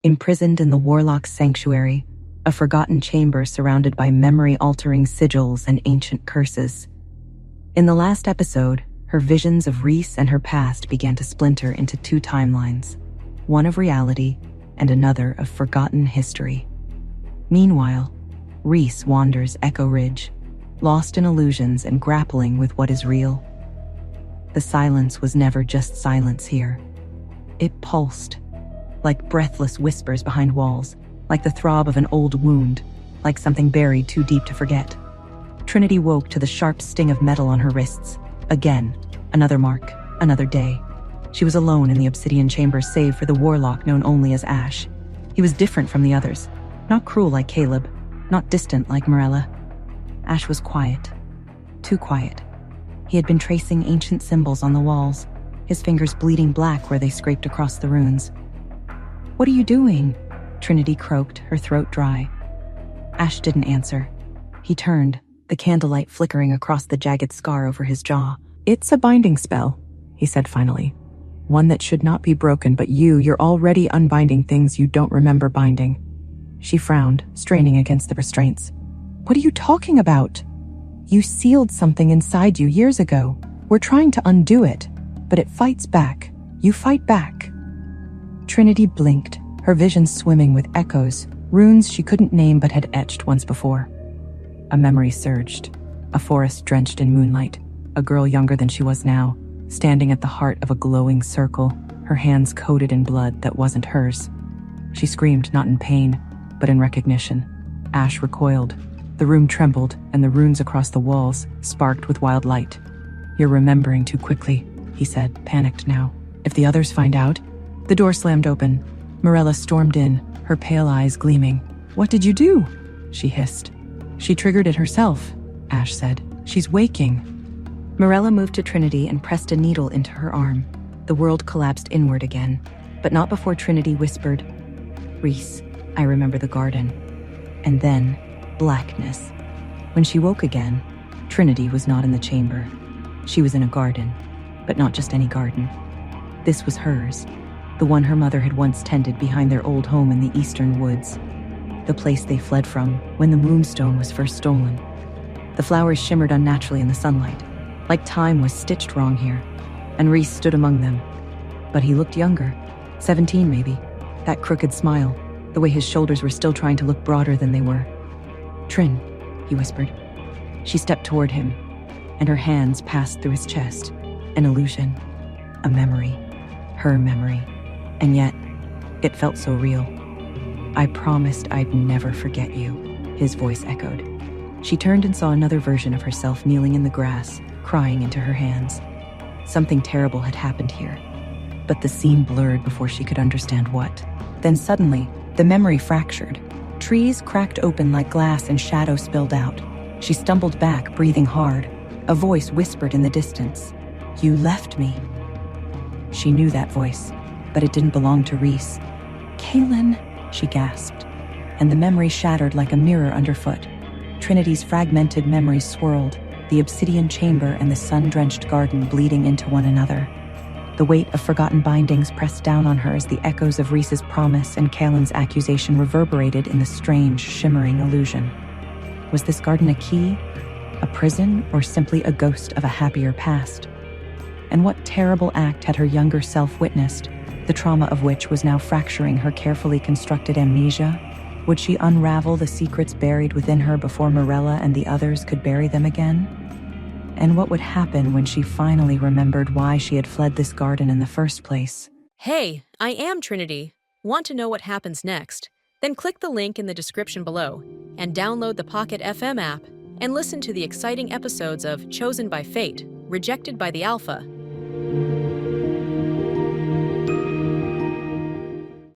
imprisoned in the warlocks' sanctuary, a forgotten chamber surrounded by memory-altering sigils and ancient curses. In the last episode, her visions of Reece and her past began to splinter into two timelines, one of reality and another of forgotten history. Meanwhile, Reece wanders Echo Ridge, lost in illusions and grappling with what is real. The silence was never just silence here. It pulsed, like breathless whispers behind walls, like the throb of an old wound, like something buried too deep to forget. Trinity woke to the sharp sting of metal on her wrists. Again, another mark, another day. She was alone in the obsidian chamber save for the warlock known only as Ash. He was different from the others, not cruel like Caleb, not distant like Morella. Ash was quiet, too quiet. He had been tracing ancient symbols on the walls, his fingers bleeding black where they scraped across the runes. "What are you doing?" Trinity croaked, her throat dry. Ash didn't answer. He turned, the candlelight flickering across the jagged scar over his jaw. "It's a binding spell," he said finally. "One that should not be broken, but you're already unbinding things you don't remember binding." She frowned, straining against the restraints. "What are you talking about? You sealed something inside you years ago. We're trying to undo it, but it fights back. You fight back." Trinity blinked, her vision swimming with echoes, runes she couldn't name but had etched once before. A memory surged, a forest drenched in moonlight, a girl younger than she was now, standing at the heart of a glowing circle, her hands coated in blood that wasn't hers. She screamed not in pain, but in recognition. Ash recoiled. The room trembled, and the runes across the walls sparked with wild light. "You're remembering too quickly," he said, panicked now. "If the others find out..." The door slammed open. Morella stormed in, her pale eyes gleaming. "What did you do?" she hissed. "She triggered it herself," Ash said. "She's waking." Morella moved to Trinity and pressed a needle into her arm. The world collapsed inward again, but not before Trinity whispered, "Reece, I remember the garden." And then, blackness. When she woke again, Trinity was not in the chamber. She was in a garden, but not just any garden. This was hers, the one her mother had once tended behind their old home in the eastern woods, the place they fled from when the moonstone was first stolen. The flowers shimmered unnaturally in the sunlight, like time was stitched wrong here, and Reece stood among them. But he looked younger, 17 maybe, that crooked smile, the way his shoulders were still trying to look broader than they were. "Trin," he whispered. She stepped toward him, and her hands passed through his chest. An illusion, a memory, her memory, and yet it felt so real. "I promised I'd never forget you," his voice echoed. She turned and saw another version of herself kneeling in the grass, crying into her hands. Something terrible had happened here, but the scene blurred before she could understand what. Then suddenly, the memory fractured. Trees cracked open like glass and shadow spilled out. She stumbled back, breathing hard. A voice whispered in the distance, "You left me." She knew that voice, but it didn't belong to Reece. "Kalen," she gasped, and the memory shattered like a mirror underfoot. Trinity's fragmented memories swirled, the obsidian chamber and the sun-drenched garden bleeding into one another. The weight of forgotten bindings pressed down on her as the echoes of Reece's promise and Kalen's accusation reverberated in the strange, shimmering illusion. Was this garden a key, a prison, or simply a ghost of a happier past? And what terrible act had her younger self witnessed, the trauma of which was now fracturing her carefully constructed amnesia? Would she unravel the secrets buried within her before Morella and the others could bury them again? And what would happen when she finally remembered why she had fled this garden in the first place? Hey, I am Trinity. Want to know what happens next? Then click the link in the description below and download the Pocket FM app and listen to the exciting episodes of Chosen by Fate, Rejected by the Alpha.